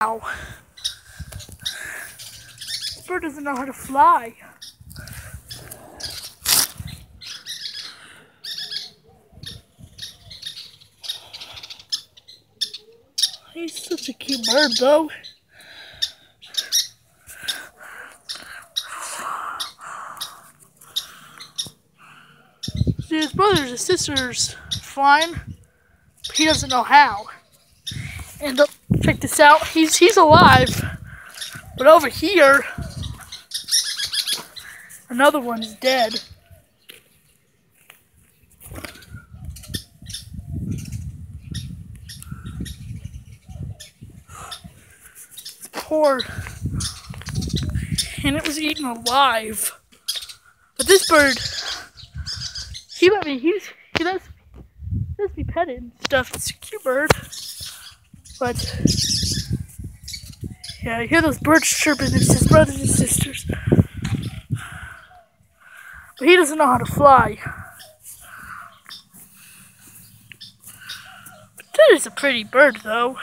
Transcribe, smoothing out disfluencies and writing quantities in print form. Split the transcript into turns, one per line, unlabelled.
Ow. This bird doesn't know how to fly. He's such a cute bird, though. See, his brothers and sisters flying, but he doesn't know how. And check this out, he's alive, but over here, another one is dead. It's poor, and it was eaten alive. But this bird, he lets me pet it and stuff. It's a cute bird. But yeah, I hear those birds chirping. It's his brothers and sisters. But he doesn't know how to fly. But that is a pretty bird, though.